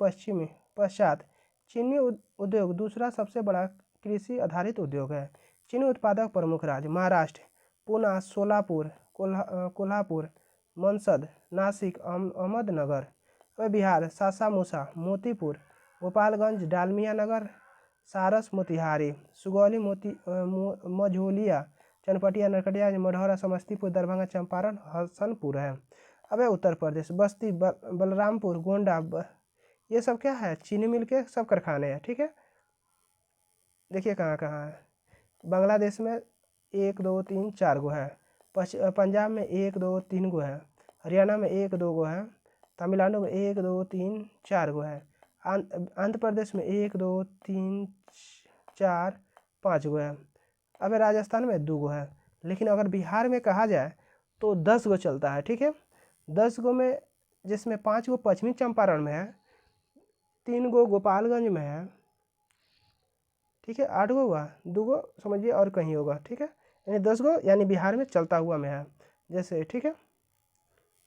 पश्चात चीनी उद्योग दूसरा सबसे बड़ा कृषि आधारित उद्योग है। चीनी उत्पादक प्रमुख राज्य महाराष्ट्र, पुणे, सोलापुर, कोल्हापुर, मंसद, नासिक, अहमदनगर। बिहार सासामूसा, मोतीपुर, गोपालगंज, डालमिया नगर, सारस, मोतिहारी, सुगौली, मझोलिया, चनपटिया, नरकटिया, मढ़ौरा, समस्तीपुर, दरभंगा, चंपारण, हसनपुर है। अब उत्तर प्रदेश बस्ती, बलरामपुर, गोंडा, ये सब क्या है? चीनी मिल के सब कारखाने हैं। ठीक है, देखिए कहाँ कहाँ है। बांग्लादेश में 1 2 3 4 गो है। पंजाब में 1 2 3 गो है। हरियाणा में 1 2 गो है। तमिलनाडु में 1 2 3 4 गो है। आंध्र प्रदेश में 1 2 3 4 5 गो है। अब राजस्थान में 2 गो है। लेकिन अगर बिहार में कहा जाए तो 10 गो चलता है। ठीक है, 10 गो में जिसमें 5 गो पश्चिमी चंपारण में है, 3 गो गोपालगंज में है, ठीक है, 8 गो हुआ, 2 गो समझिए और कहीं होगा, ठीक है, यानी 10 गो यानी बिहार में चलता हुआ में है जैसे, ठीक है।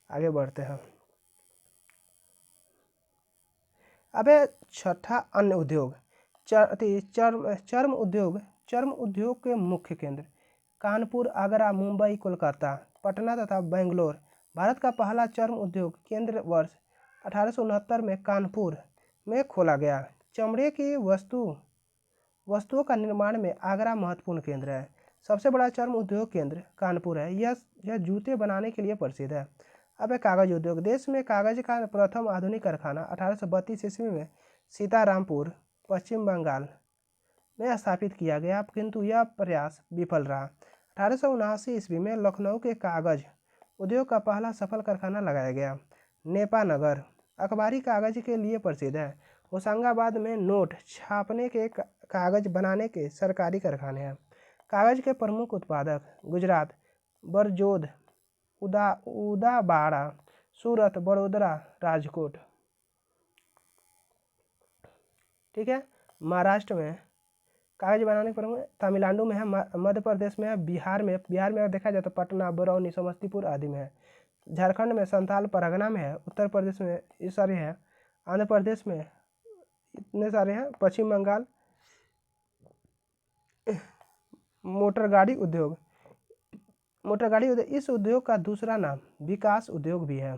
आगे बढ़ते हैं। अबे छठा अन्य उद्योग, चर्म उद्योग के मुख्य केंद्र कानपुर, आगरा, मुंबई, कोलकाता, पटना तथा बेंगलोर। भारत का पहला चर्म उद्योग केंद्र वर्ष 1869 में कानपुर में खोला गया। चमड़े की वस्तुओं का निर्माण में आगरा महत्वपूर्ण केंद्र है। सबसे बड़ा चर्म उद्योग केंद्र कानपुर है। यह जूते बनाने के लिए प्रसिद्ध है। अब कागज उद्योग, देश में कागज का प्रथम आधुनिक कारखाना 1832 ईस्वी में सीतारामपुर, पश्चिम बंगाल में स्थापित किया गया, किंतु यह प्रयास विफल रहा। 1879 ईस्वी में लखनऊ के कागज उद्योग का पहला सफल कारखाना लगाया गया। नेपानगर अखबारी कागज के लिए प्रसिद्ध है। होशंगाबाद में नोट छापने के कागज बनाने के सरकारी कारखाने हैं। कागज के प्रमुख उत्पादक गुजरात, बरजोद, उदाबाड़ा, सूरत, बड़ोदरा, राजकोट, ठीक है। महाराष्ट्र में कागज बनाने के प्रमुख तमिलनाडु में है, मध्य प्रदेश में है, बिहार में अगर देखा जाए तो पटना, बरौनी, समस्तीपुर आदि में है। झारखंड में संथाल परगना में है। उत्तर प्रदेश में ये सारे हैं। आंध्र प्रदेश में इतने सारे हैं। पश्चिम बंगाल मोटर गाड़ी उद्योग इस उद्योग का दूसरा नाम विकास उद्योग भी है।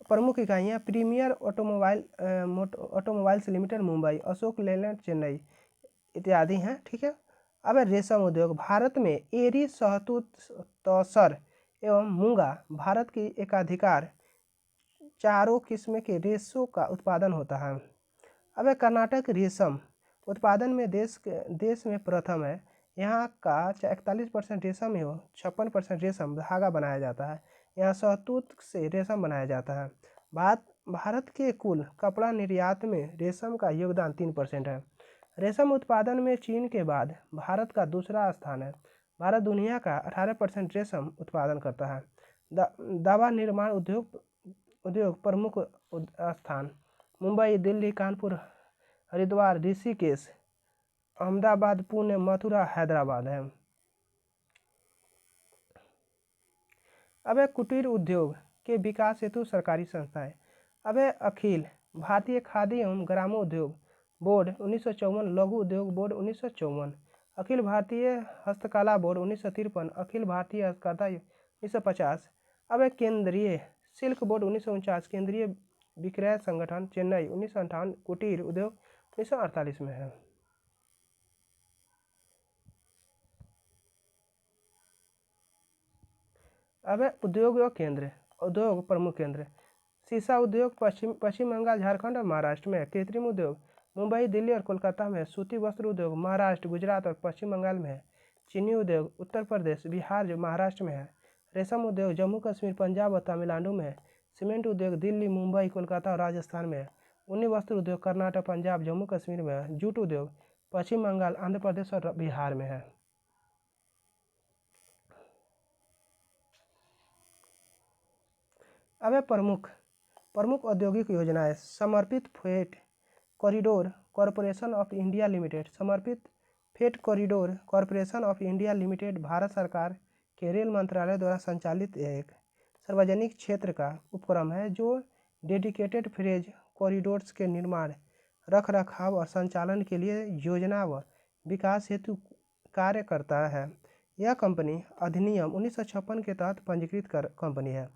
प्रमुख इकाइयाँ premier automobiles limited Mumbai, Ashok Leyland Chennai इत्यादि हैं, ठीक है। अब रेशम उद्योग, भारत में एरी, शहतूत, तसर एवं मूंगा भारत की एकाधिकार चारों किस्म के रेशों का उत्पादन होता है। अब कर्नाटक रेशम उत्पादन में देश में प्रथम है। यहाँ का 41% रेशम एवं 56% रेशम धागा बनाया जाता है। यहाँ शहतूत से रेशम बनाया जाता है। भारत के कुल कपड़ा निर्यात में रेशम का योगदान 3% है। रेशम उत्पादन में चीन के बाद भारत का दूसरा स्थान है। भारत दुनिया का 18% रेशम उत्पादन करता है। दवा निर्माण उद्योग प्रमुख स्थान मुंबई, दिल्ली, कानपुर, हरिद्वार, ऋषिकेश, अहमदाबाद, पुणे, मथुरा, हैदराबाद है। अब कुटीर उद्योग के विकास हेतु सरकारी संस्थाएं। अब अखिल भारतीय खादी एवं ग्रामोद्योग बोर्ड 1954, लघु उद्योग बोर्ड 1954, अखिल भारतीय हस्तकला बोर्ड 1953, अखिल भारतीय हस्तकला 1950। अब केंद्रीय सिल्क बोर्ड 1949, केंद्रीय विक्रय संगठन चेन्नई 1958, कुटीर उद्योग 1948 में है। अब उद्योग प्रमुख केंद्र शीशा उद्योग पश्चिम बंगाल, झारखंड और महाराष्ट्र में है। कृत्रिम उद्योग मुंबई, दिल्ली और कोलकाता में है। सूती वस्त्र उद्योग महाराष्ट्र, गुजरात और पश्चिम बंगाल में है। चीनी उद्योग उत्तर प्रदेश, बिहार जो महाराष्ट्र में है। रेशम उद्योग जम्मू कश्मीर, पंजाब और तमिलनाडु में है। सीमेंट उद्योग दिल्ली, मुंबई, कोलकाता और राजस्थान में है। ऊनी वस्त्र उद्योग कर्नाटक, पंजाब, जम्मू कश्मीर में है। जूट उद्योग पश्चिम बंगाल, आंध्र प्रदेश और बिहार में है। अब प्रमुख औद्योगिक योजनाएं समर्पित freight corridor corporation of India limited. समर्पित freight corridor corporation of India limited Bharat सरकार के रेल मंत्रालय द्वारा संचालित एक सार्वजनिक क्षेत्र का उपक्रम है जो डेडिकेटेड फ्रेट कॉरिडोर्स के निर्माण, रखरखाव और संचालन के लिए योजना व विकास हेतु कार्य करता है। यह कंपनी अधिनियम 1956 के तहत पंजीकृत कंपनी है।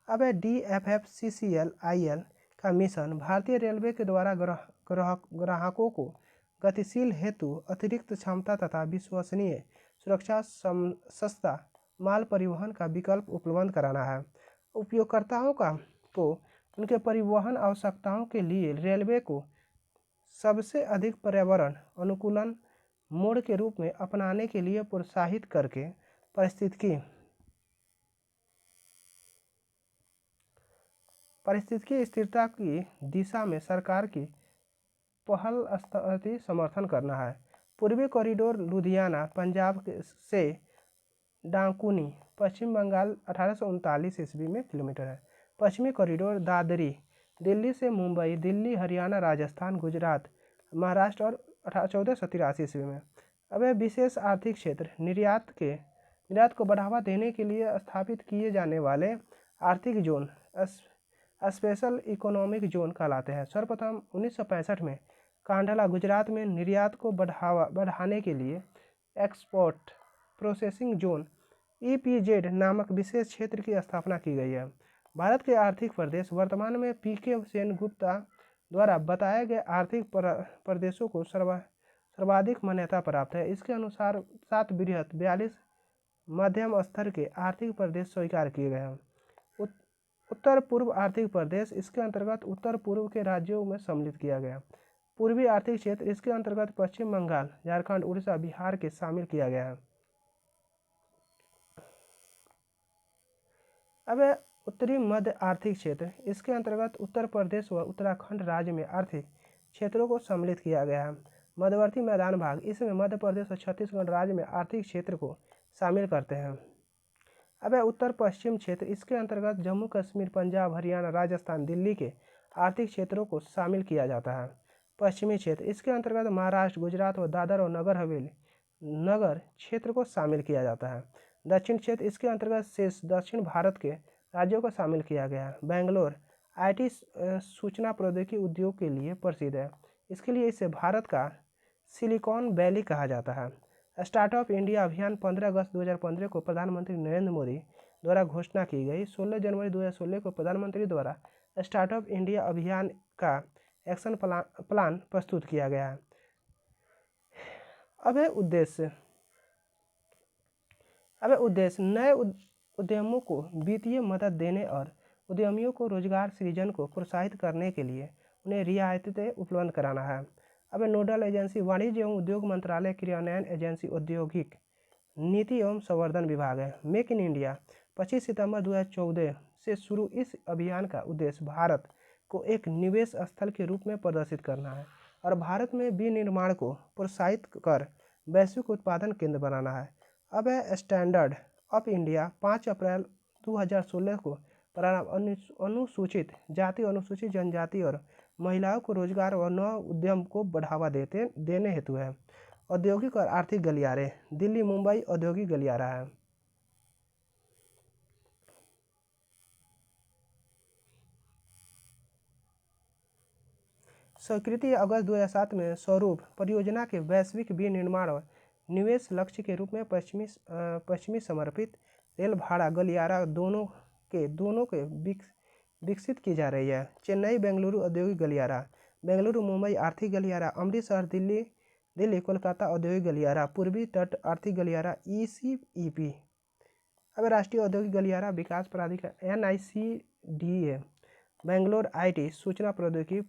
अब DFFCCL-IL का मिशन भारतीय रेलवे के द्वारा ग्राहकों को गतिशील हेतु अतिरिक्त क्षमता तथा विश्वसनीय सुरक्षा सस्ता माल परिवहन का विकल्प उपलब्ध कराना है। उपयोगकर्ताओं को उनके परिवहन आवश्यकताओं के लिए रेलवे को सबसे अधिक पर्यावरण अनुकूलन मोड के रूप में अपनाने के लिए प्रोत्साहित करके पारिस्थितिकी स्थिरता की दिशा में सरकार की पहल समर्थन करना है। पूर्वी कॉरिडोर लुधियाना पंजाब से डाकुनी पश्चिम बंगाल 1839 ईस्वी में किलोमीटर है। पश्चिमी कॉरिडोर दादरी दिल्ली से मुंबई, दिल्ली, हरियाणा, राजस्थान, गुजरात, महाराष्ट्र और 1483 ईस्वी में। अब यह विशेष आर्थिक क्षेत्र निर्यात को बढ़ावा देने के लिए स्थापित किए जाने वाले आर्थिक जोन स्पेशल इकोनॉमिक जोन कहलाते हैं। सर्वप्रथम 1965 में कांडला गुजरात में निर्यात को बढ़ाने के लिए एक्सपोर्ट प्रोसेसिंग जोन EPZ नामक विशेष क्षेत्र की स्थापना की गई है। भारत के आर्थिक प्रदेश वर्तमान में PK सेनगुप्ता द्वारा बताए गए आर्थिक प्रदेशों को सर्वाधिक मान्यता प्राप्त है। इसके अनुसार 7 बृहत 42 मध्यम स्तर के आर्थिक प्रदेश स्वीकार किए गए हैं। उत्तर पूर्व आर्थिक प्रदेश इसके अंतर्गत उत्तर पूर्व के राज्यों में सम्मिलित किया गया। पूर्वी आर्थिक क्षेत्र इसके अंतर्गत पश्चिम बंगाल, झारखंड, उड़ीसा, बिहार के शामिल किया गया है। अब उत्तरी मध्य आर्थिक क्षेत्र इसके अंतर्गत उत्तर प्रदेश व उत्तराखंड राज्य में आर्थिक क्षेत्रों को सम्मिलित किया गया है। मध्यवर्ती मैदान भाग इसमें मध्य प्रदेश और छत्तीसगढ़ राज्य में आर्थिक क्षेत्र को शामिल करते हैं। अब उत्तर पश्चिम क्षेत्र इसके अंतर्गत जम्मू कश्मीर, पंजाब, हरियाणा, राजस्थान, दिल्ली के आर्थिक क्षेत्रों को शामिल किया जाता है। पश्चिमी क्षेत्र इसके अंतर्गत महाराष्ट्र, गुजरात व दादर और नगर हवेली नगर क्षेत्र को शामिल किया जाता है। दक्षिण क्षेत्र इसके अंतर्गत शेष दक्षिण भारत के राज्यों को शामिल किया गया है। बेंगलोर IT सूचना प्रौद्योगिकी उद्योग के लिए प्रसिद्ध है। इसके लिए इसे भारत का सिलिकॉन वैली कहा जाता है। स्टार्टअप इंडिया अभियान 15 अगस्त 2015 को प्रधानमंत्री नरेंद्र मोदी द्वारा घोषणा की गई। 16 जनवरी 2016 को प्रधानमंत्री द्वारा स्टार्टअप इंडिया अभियान का एक्शन प्लान प्रस्तुत किया गया है। अब उद्देश्य नए उद्यमों को वित्तीय मदद देने और उद्यमियों को रोजगार सृजन को प्रोत्साहित करने के लिए उन्हें रियायतें उपलब्ध कराना है। अब नोडल एजेंसी वाणिज्य एवं उद्योग मंत्रालय, क्रियान्वयन एजेंसी औद्योगिक नीति एवं संवर्धन विभाग है। मेक इन इंडिया 25 सितंबर 2014 से शुरू इस अभियान का उद्देश्य भारत को एक निवेश स्थल के रूप में प्रदर्शित करना है और भारत में विनिर्माण को प्रोत्साहित कर वैश्विक उत्पादन केंद्र बनाना है। अब स्टैंडर्ड अप इंडिया 5 अप्रैल 2016 को प्रारंभ अनुसूचित जाति, अनुसूचित जनजाति और महिलाओं को रोजगार और नव उद्यम को बढ़ावा देने हेतु है। औद्योगिक और आर्थिक गलियारे दिल्ली मुंबई औद्योगिक गलियारा है। स्वीकृति अगस्त 2007 में स्वरूप परियोजना के वैश्विक विनिर्माण और निवेश लक्ष्य के रूप में पश्चिमी समर्पित रेल भाड़ा गलियारा दोनों के विकसित की जा रही है। चेन्नई बेंगलुरु औद्योगिक गलियारा, बेंगलुरु मुंबई आर्थिक गलियारा, अमृतसर दिल्ली कोलकाता औद्योगिक गलियारा, पूर्वी तट आर्थिक गलियारा ECEP। अब राष्ट्रीय औद्योगिक गलियारा विकास प्राधिकरण NICDA बेंगलोर IT सूचना प्रौद्योगिकी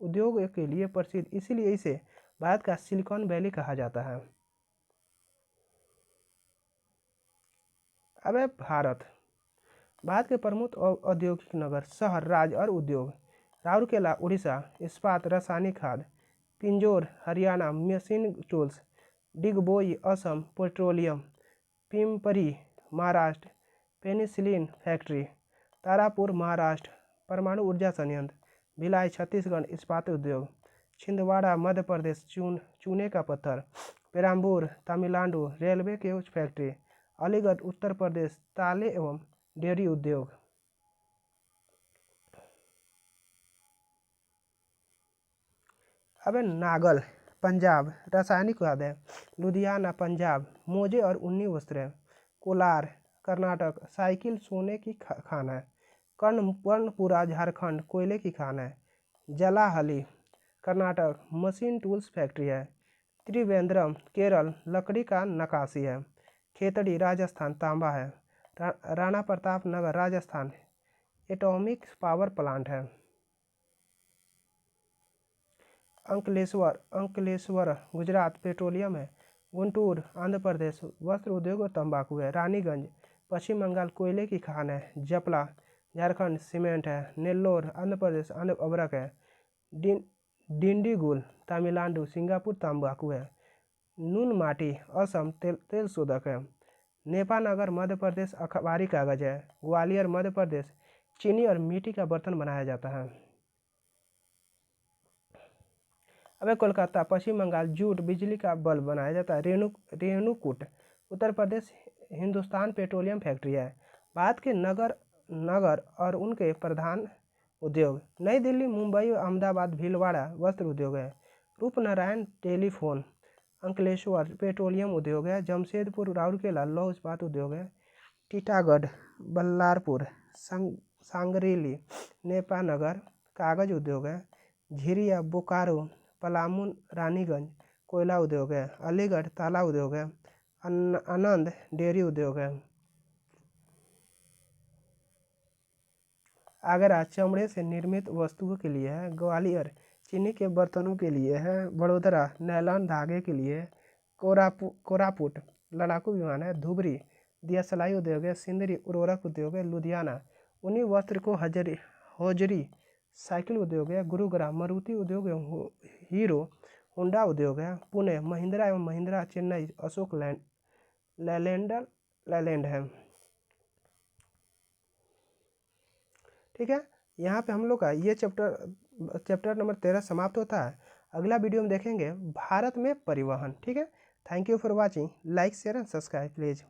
उद्योग के लिए प्रसिद्ध, इसीलिए इसे भारत का सिलिकॉन वैली कहा जाता है। अब भारत के प्रमुख औद्योगिक नगर, शहर, राज्य और उद्योग: राउरकेला उड़ीसा इस्पात रासायनिक खाद, Pinjore Haryana machine tools, Digboi Assam petroleum, Pimpri Maharashtra penicillin factory, Tarapur Maharashtra परमाणु ऊर्जा संयंत्र, भिलाई छत्तीसगढ़ इस्पात उद्योग, छिंदवाड़ा मध्य प्रदेश चूने का पत्थर, पेराम्बूर तमिलनाडु रेलवे के फैक्ट्री, अलीगढ़ उत्तर प्रदेश ताले एवं डेयरी उद्योग। अब नागल पंजाब रासायनिक खाद है। लुधियाना पंजाब मोजे और ऊनी वस्त्र है। कोलार कर्नाटक साइकिल सोने की खान है। कर्णपुरा झारखंड कोयले की खान है। जलाहली कर्नाटक मशीन टूल्स फैक्ट्री है। त्रिवेंद्रम केरल लकड़ी का नक्काशी है। खेतड़ी राजस्थान तांबा है। Rana Pratap Nagar Rajasthan atomic power plant है। अंकलेश्वर गुजरात पेट्रोलियम है। गुंटूर आंध्र प्रदेश वस्त्र उद्योग और तंबाकू है। रानीगंज पश्चिम बंगाल कोयले की खान है। जपला झारखंड सीमेंट है। नेल्लोर आंध्र प्रदेश अबरक है। डिंडीगुल तमिलनाडु सिंगापुर तंबाकू है। नून माटी असम तेल शोधक है। नेपानगर मध्य प्रदेश अखबारी कागज है। ग्वालियर मध्य प्रदेश चीनी और मिट्टी का बर्तन बनाया जाता है। अब कोलकाता पश्चिम बंगाल जूट बिजली का बल्ब बनाया जाता है। रेणुकूट उत्तर प्रदेश हिंदुस्तान पेट्रोलियम फैक्ट्री है। भारत के नगर और उनके प्रधान उद्योग नई दिल्ली मुंबई अहमदाबाद भीलवाड़ा वस्त्र उद्योग है। रूपनारायण टेलीफोन अंकलेश्वर पेट्रोलियम उद्योग है। जमशेदपुर राउरकेला लौह इस्पात उद्योग है। टीटागढ़ बल्लारपुर सांगरेली नेपानगर कागज उद्योग है। झिरिया बोकारो पलामू रानीगंज कोयला उद्योग है। अलीगढ़ ताला उद्योग है। आनंद डेयरी उद्योग है। आगरा चमड़े से निर्मित वस्तुओं के लिए है। ग्वालियर चीनी के बर्तनों के लिए है। वडोदरा नैलॉन धागे के लिए। कोरापुट लड़ाकू विमान है। धुबरी दिया सलाई उद्योग है। सिंदरी उर्वरक उद्योग है। लुधियाना ऊनी वस्त्र को होजरी साइकिल उद्योग है। गुरुग्राम मारुति उद्योग है। हीरो होंडा उद्योग है। पुणे महिंद्रा एवं महिंद्रा। चेन्नई अशोक लैलैंड है। ठीक है, यहाँ पे हम लोग का ये चैप्टर नंबर 13 समाप्त होता है। अगला वीडियो में देखेंगे भारत में परिवहन। ठीक है, thank you for watching. Like share and subscribe please.